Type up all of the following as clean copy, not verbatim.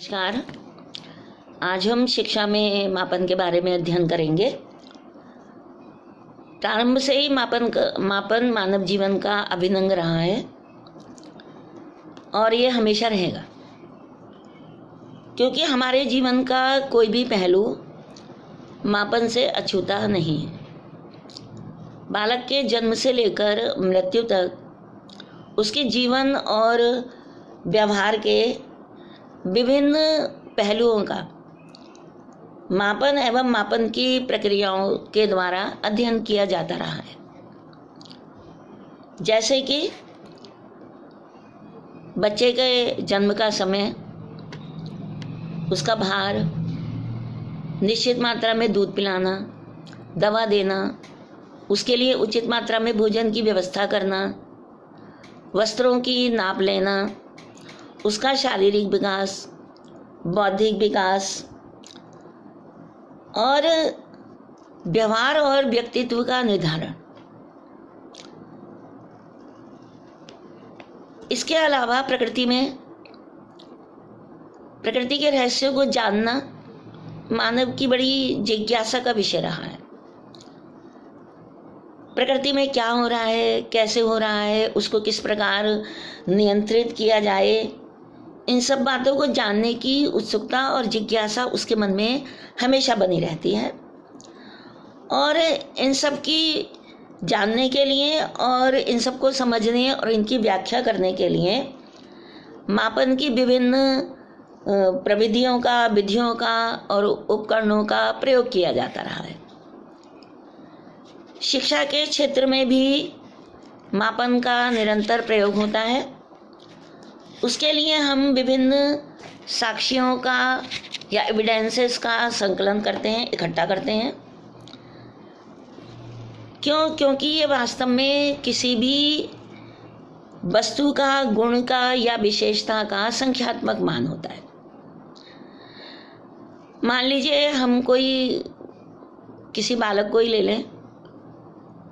नमस्कार। आज हम शिक्षा में मापन के बारे में अध्ययन करेंगे। प्रारंभ से ही मापन मानव जीवन का अभिन्न अंग रहा है और ये हमेशा रहेगा, क्योंकि हमारे जीवन का कोई भी पहलू मापन से अछूता नहीं है। बालक के जन्म से लेकर मृत्यु तक उसके जीवन और व्यवहार के विभिन्न पहलुओं का मापन एवं मापन की प्रक्रियाओं के द्वारा अध्ययन किया जाता रहा है। जैसे कि बच्चे के जन्म का समय, उसका भार, निश्चित मात्रा में दूध पिलाना, दवा देना, उसके लिए उचित मात्रा में भोजन की व्यवस्था करना, वस्त्रों की नाप लेना, उसका शारीरिक विकास, बौद्धिक विकास और व्यवहार और व्यक्तित्व का निर्धारण। इसके अलावा प्रकृति के रहस्यों को जानना मानव की बड़ी जिज्ञासा का विषय रहा है। प्रकृति में क्या हो रहा है, कैसे हो रहा है, उसको किस प्रकार नियंत्रित किया जाए, इन सब बातों को जानने की उत्सुकता और जिज्ञासा उसके मन में हमेशा बनी रहती है। और इन सब की जानने के लिए और इन सब को समझने और इनकी व्याख्या करने के लिए मापन की विभिन्न प्रविधियों का, विधियों का और उपकरणों का प्रयोग किया जाता रहा है। शिक्षा के क्षेत्र में भी मापन का निरंतर प्रयोग होता है। उसके लिए हम विभिन्न साक्ष्यों का या एविडेंसेस का संकलन करते हैं, इकट्ठा करते हैं। क्योंकि ये वास्तव में किसी भी वस्तु का, गुण का या विशेषता का संख्यात्मक मान होता है। मान लीजिए हम किसी बालक को ही ले लें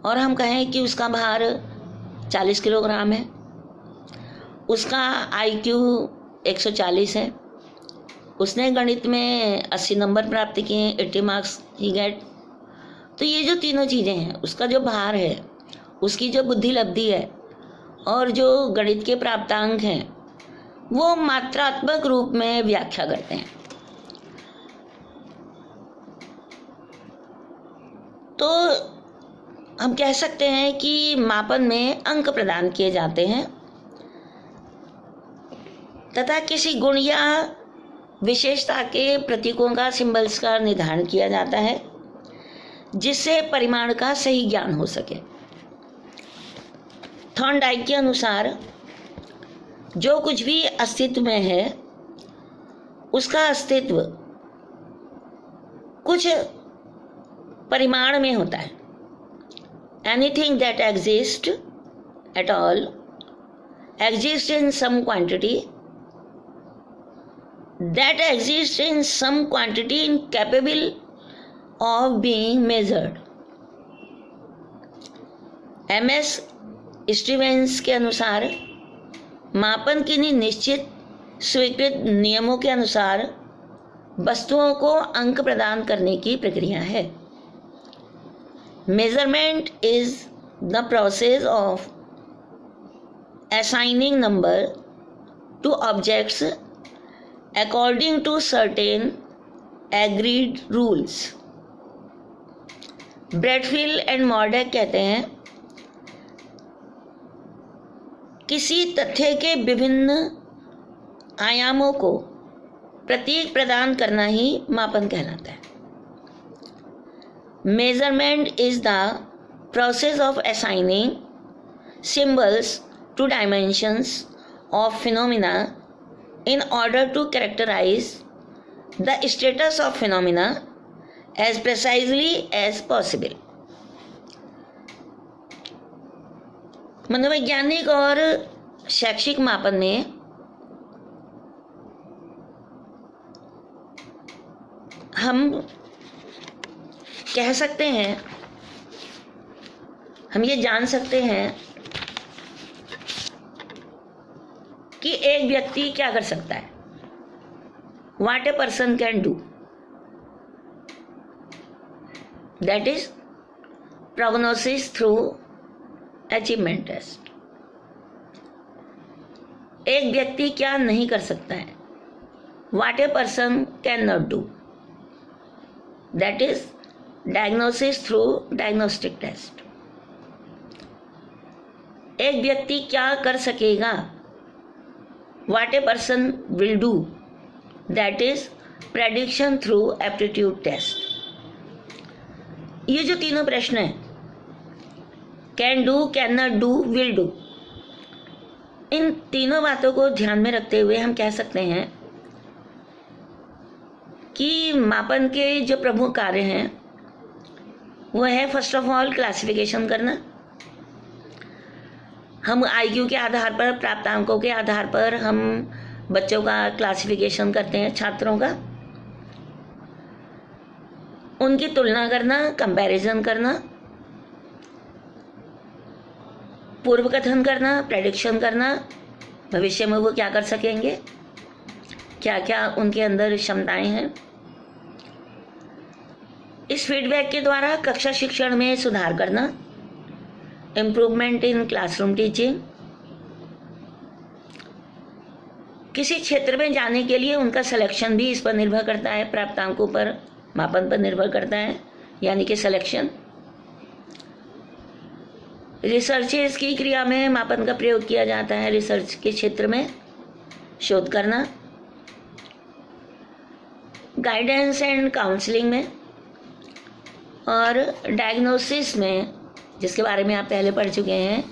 और हम कहें कि उसका भार 40 किलोग्राम है, उसका IQ 140 है, उसने गणित में 80 नंबर प्राप्त किए, 80 मार्क्स ही गेट। तो ये जो तीनों चीज़ें हैं, उसका जो भार है, उसकी जो बुद्धि लब्धि है और जो गणित के प्राप्तांक हैं, वो मात्रात्मक रूप में व्याख्या करते हैं। तो हम कह सकते हैं कि मापन में अंक प्रदान किए जाते हैं तथा किसी गुण या विशेषता के प्रतीकों का, सिंबल्स का निर्धारण किया जाता है, जिससे परिमाण का सही ज्ञान हो सके। थॉर्नडाइक के अनुसार जो कुछ भी अस्तित्व में है, उसका अस्तित्व कुछ परिमाण में होता है। Anything that exist at all exist in some quantity, that exists in some quantity incapable of being measured. MS Stevens के अनुसार मापन किन्हीं निश्चित स्वीकृत नियमों के अनुसार वस्तुओं को अंक प्रदान करने की प्रक्रिया है। Measurement is the process of assigning number to objects according to certain agreed rules. Bradfield and Mordock कहते हैं, किसी तथ्य के विभिन्न आयामों को प्रतीक प्रदान करना ही मापन कहलाता है। Measurement is the process of assigning symbols to dimensions of phenomena in order to characterize the status of phenomena as precisely as possible. मनोवैज्ञानिक और शैक्षिक मापन में हम कह सकते हैं, हम ये जान सकते हैं कि एक व्यक्ति क्या कर सकता है। what a person can do, that is prognosis through achievement test. एक व्यक्ति क्या नहीं कर सकता है, what a person cannot do, that is diagnosis through diagnostic test. एक व्यक्ति क्या कर सकेगा, what a person will do, that is prediction through aptitude test. ये जो तीनों प्रश्न हैं, can do, can not do, will do, इन तीनों बातों को ध्यान में रखते हुए हम कह सकते हैं कि मापन के जो प्रमुख कार्य हैं वो है फर्स्ट ऑफ ऑल क्लासिफिकेशन करना। हम आईक्यू के आधार पर, प्राप्तांकों के आधार पर हम बच्चों का क्लासिफिकेशन करते हैं, छात्रों का, उनकी तुलना करना, कंपैरिजन करना, पूर्व कथन करना, प्रेडिक्शन करना, भविष्य में वो क्या कर सकेंगे, क्या क्या उनके अंदर क्षमताएं हैं। इस फीडबैक के द्वारा कक्षा शिक्षण में सुधार करना, इम्प्रूवमेंट इन क्लासरूम टीचिंग। किसी क्षेत्र में जाने के लिए उनका सिलेक्शन भी इस पर निर्भर करता है, प्राप्तांकों पर, मापन पर निर्भर करता है, यानी कि सिलेक्शन। रिसर्चेस की क्रिया में मापन का प्रयोग किया जाता है, रिसर्च के क्षेत्र में शोध करना, गाइडेंस एंड काउंसलिंग में, और डायग्नोसिस में, जिसके बारे में आप पहले पढ़ चुके हैं,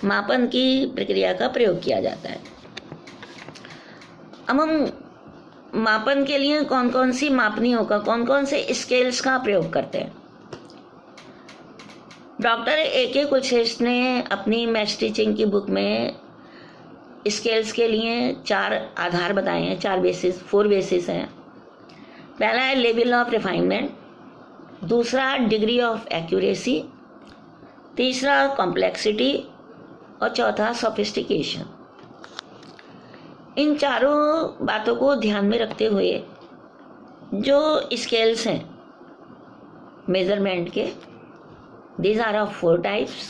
मापन की प्रक्रिया का प्रयोग किया जाता है। अब हम मापन के लिए कौन कौन सी मापनियों का, कौन कौन से स्केल्स का प्रयोग करते हैं। Doctor A.K. कुलश्रेष्ठ ने अपनी मैथ्स टीचिंग की बुक में स्केल्स के लिए 4 आधार बताए हैं, 4 बेसिस हैं। पहला है लेवल ऑफ रिफाइनमेंट, दूसरा डिग्री ऑफ एक्यूरेसी, तीसरा कॉम्प्लेक्सिटी और चौथा सोफिस्टिकेशन। इन चारों बातों को ध्यान में रखते हुए जो स्केल्स हैं मेजरमेंट के, दीज आर ऑफ 4 टाइप्स।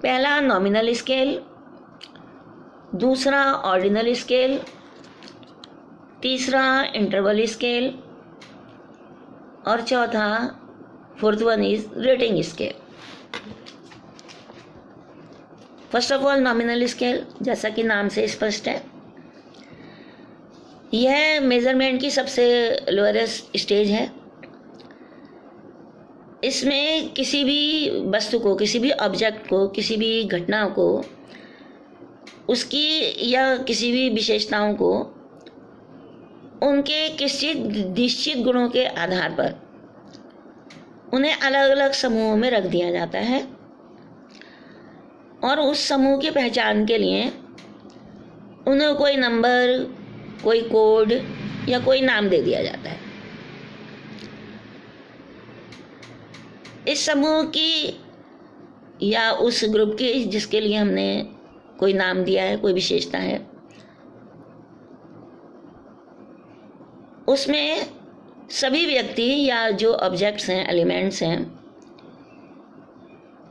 पहला नॉमिनल स्केल, दूसरा ऑर्डिनल स्केल, तीसरा इंटरवल स्केल और चौथा, 4th one is rating scale. First of all nominal scale, जैसा कि नाम से स्पष्ट है, यह मेजरमेंट की सबसे लोअरेस्ट स्टेज है। इसमें किसी भी वस्तु को, किसी भी ऑब्जेक्ट को, किसी भी घटना को, उसकी या किसी भी विशेषताओं को उनके किसी निश्चित गुणों के आधार पर उन्हें अलग अलग समूहों में रख दिया जाता है और उस समूह की पहचान के लिए उन्हें कोई नंबर, कोई कोड या कोई नाम दे दिया जाता है। इस समूह की या उस ग्रुप की जिसके लिए हमने कोई नाम दिया है, कोई विशेषता है, उसमें सभी व्यक्ति या जो ऑब्जेक्ट्स हैं, एलिमेंट्स हैं,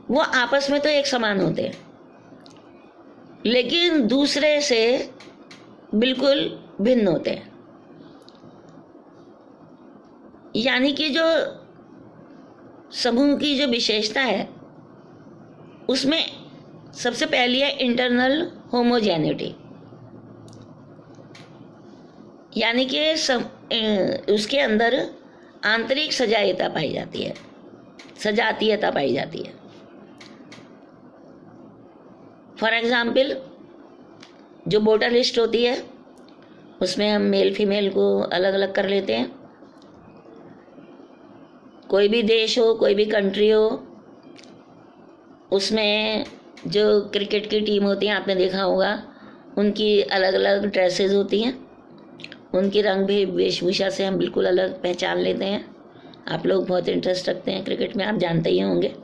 वो आपस में तो एक समान होते हैं, लेकिन दूसरे से बिल्कुल भिन्न होते हैं। यानी कि जो समूह की जो विशेषता है उसमें सबसे पहली है इंटरनल होमोजेनिटी, यानी कि उसके अंदर आंतरिक सजातीयता पाई जाती है, सजातीयता पाई जाती है। फॉर एग्जाम्पल, जो वोटर लिस्ट होती है उसमें हम मेल फीमेल को अलग अलग कर लेते हैं। कोई भी देश हो, कोई भी कंट्री हो, उसमें जो क्रिकेट की टीम होती है, आपने देखा होगा, उनकी अलग अलग ड्रेसेस होती हैं, उनकी रंग भी वेशभूषा से हम बिल्कुल अलग पहचान लेते हैं। आप लोग बहुत इंटरेस्ट रखते हैं क्रिकेट में, आप जानते ही होंगे।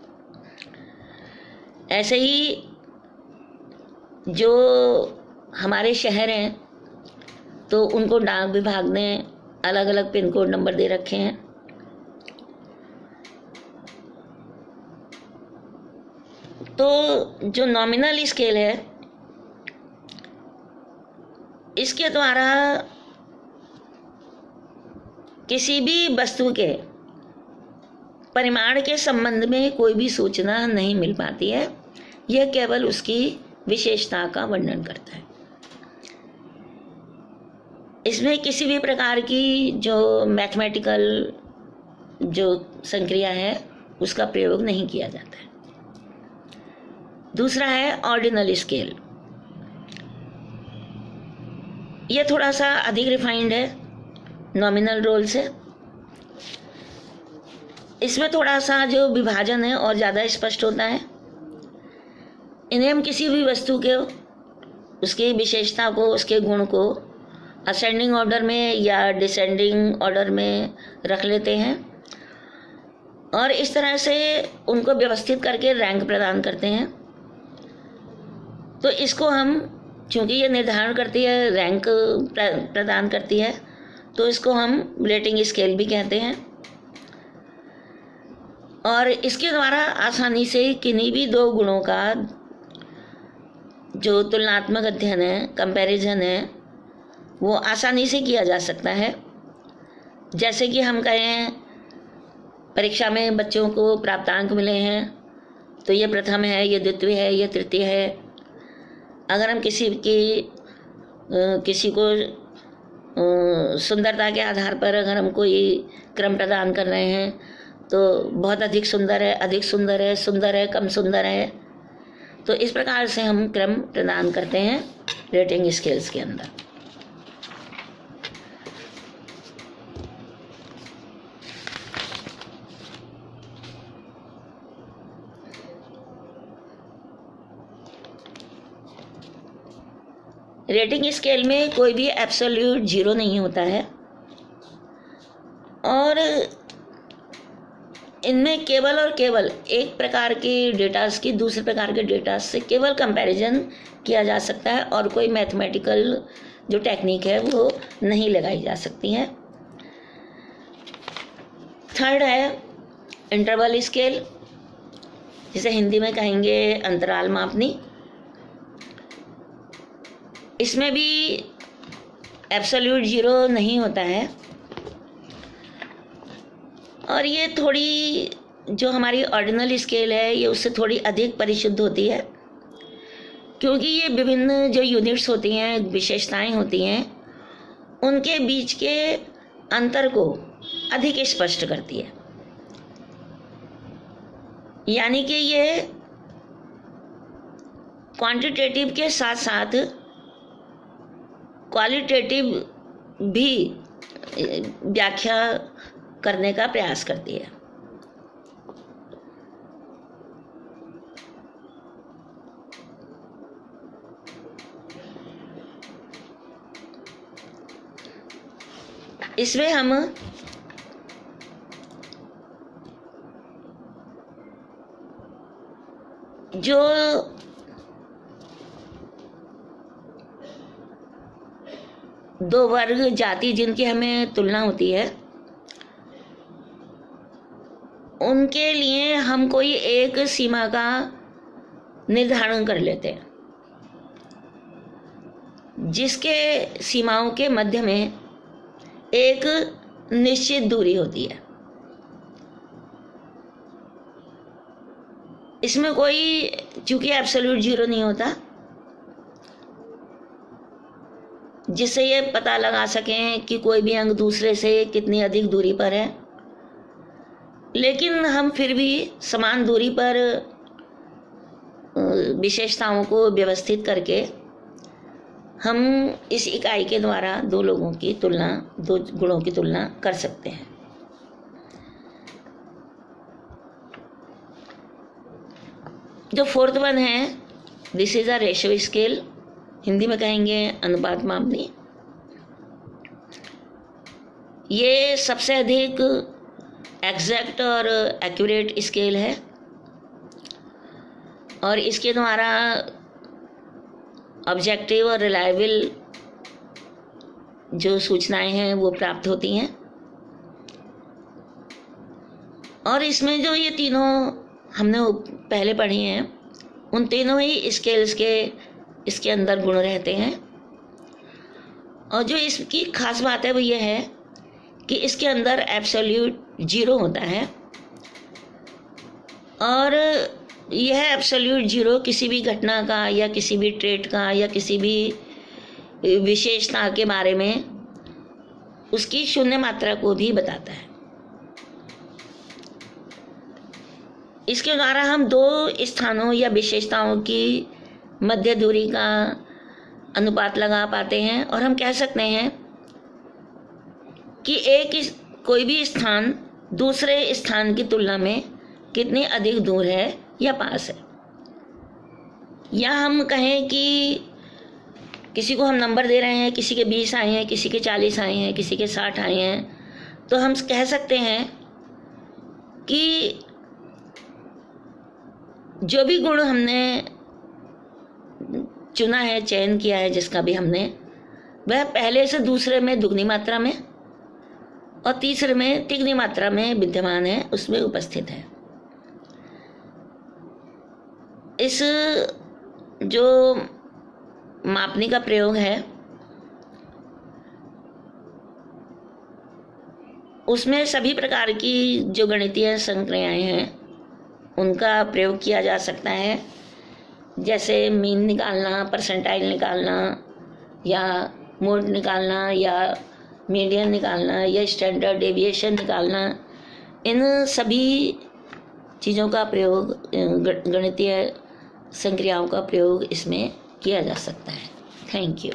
ऐसे ही जो हमारे शहर हैं तो उनको डाक विभाग ने अलग अलग पिन कोड नंबर दे रखे हैं। तो जो नॉमिनल स्केल है, इसके द्वारा किसी भी वस्तु के परिमाण के संबंध में कोई भी सूचना नहीं मिल पाती है। यह केवल उसकी विशेषता का वर्णन करता है। इसमें किसी भी प्रकार की जो मैथमेटिकल जो संक्रिया है उसका प्रयोग नहीं किया जाता है। दूसरा है ऑर्डिनल स्केल। यह थोड़ा सा अधिक रिफाइंड है नॉमिनल रोल से। इसमें थोड़ा सा जो विभाजन है और ज़्यादा स्पष्ट होता है। इन्हें हम किसी भी वस्तु के उसकी विशेषता को, उसके गुण को असेंडिंग ऑर्डर में या डिसेंडिंग ऑर्डर में रख लेते हैं और इस तरह से उनको व्यवस्थित करके रैंक प्रदान करते हैं। तो इसको हम, चूँकि ये निर्धारण करती है, रैंक प्रदान करती है, तो इसको हम रेटिंग स्केल भी कहते हैं। और इसके द्वारा आसानी से किन्हीं भी दो गुणों का जो तुलनात्मक अध्ययन है, कंपैरिजन है, वो आसानी से किया जा सकता है। जैसे कि हम कहें परीक्षा में बच्चों को प्राप्तांक मिले हैं, तो ये प्रथम है, ये द्वितीय है, ये तृतीय है। अगर हम किसी को सुंदरता के आधार पर अगर हम कोई क्रम प्रदान कर रहे हैं, तो बहुत अधिक सुंदर है, अधिक सुंदर है, सुंदर है, कम सुंदर है, तो इस प्रकार से हम क्रम प्रदान करते हैं रेटिंग स्केल्स के अंदर। रेटिंग स्केल में कोई भी एब्सोल्यूट जीरो नहीं होता है और इनमें केवल और केवल एक प्रकार के डेटास की दूसरे प्रकार के डेटा से केवल कंपैरिजन किया जा सकता है और कोई मैथमेटिकल जो टेक्निक है वो नहीं लगाई जा सकती है। थर्ड है इंटरवल स्केल, जिसे हिंदी में कहेंगे अंतराल मापनी। इसमें भी एब्सोल्यूट जीरो नहीं होता है और ये थोड़ी जो हमारी ऑर्डिनल स्केल है ये उससे थोड़ी अधिक परिशुद्ध होती है, क्योंकि ये विभिन्न जो यूनिट्स होती हैं, विशेषताएं होती हैं, उनके बीच के अंतर को अधिक स्पष्ट करती है। यानी कि ये क्वांटिटेटिव के साथ साथ क्वालिटेटिव भी व्याख्या करने का प्रयास करती है। इसमें हम जो दो वर्ग जाति जिनकी हमें तुलना होती है, उनके लिए हम कोई एक सीमा का निर्धारण कर लेते हैं, जिसके सीमाओं के मध्य में एक निश्चित दूरी होती है। इसमें कोई, चूंकि एब्सोल्यूट जीरो नहीं होता, जिससे ये पता लगा सकें कि कोई भी अंग दूसरे से कितनी अधिक दूरी पर है, लेकिन हम फिर भी समान दूरी पर विशेषताओं को व्यवस्थित करके हम इस इकाई के द्वारा दो लोगों की तुलना, दो गुणों की तुलना कर सकते हैं। जो फोर्थ वन है, this is a ratio scale, Hindi में कहेंगे अनुपात मापनी। ये सबसे अधिक एग्जैक्ट और एक्यूरेट स्केल है और इसके द्वारा ऑब्जेक्टिव और रिलायबल जो सूचनाएं हैं वो प्राप्त होती हैं। और इसमें जो ये तीनों हमने पहले पढ़ी हैं, उन तीनों ही स्केल्स के इसके अंदर गुण रहते हैं। और जो इसकी खास बात है वो ये है कि इसके अंदर एब्सोल्यूट जीरो होता है, और यह एब्सोल्यूट जीरो किसी भी घटना का या किसी भी ट्रेट का या किसी भी विशेषता के बारे में उसकी शून्य मात्रा को भी बताता है। इसके द्वारा हम दो स्थानों या विशेषताओं की मध्य दूरी का अनुपात लगा पाते हैं, और हम कह सकते हैं कि कोई भी स्थान दूसरे स्थान की तुलना में कितनी अधिक दूर है या पास है। या हम कहें कि किसी को हम नंबर दे रहे हैं, किसी के 20 आए हैं, किसी के 40 आए हैं, किसी के 60 आए हैं, तो हम कह सकते हैं कि जो भी गुण हमने चुना है, चयन किया है, जिसका भी हमने, वह पहले से दूसरे में दुगनी मात्रा में और तीसरे में तिगनी मात्रा में विद्यमान है, उसमें उपस्थित है। इस जो मापनी का प्रयोग है उसमें सभी प्रकार की जो गणितीय संक्रियाएं हैं उनका प्रयोग किया जा सकता है, जैसे मीन निकालना, परसेंटाइल निकालना, या मोड निकालना, या मीडियन निकालना, या स्टैंडर्ड डेविएशन निकालना। इन सभी चीज़ों का प्रयोग, गणितीय संक्रियाओं का प्रयोग इसमें किया जा सकता है। Thank you.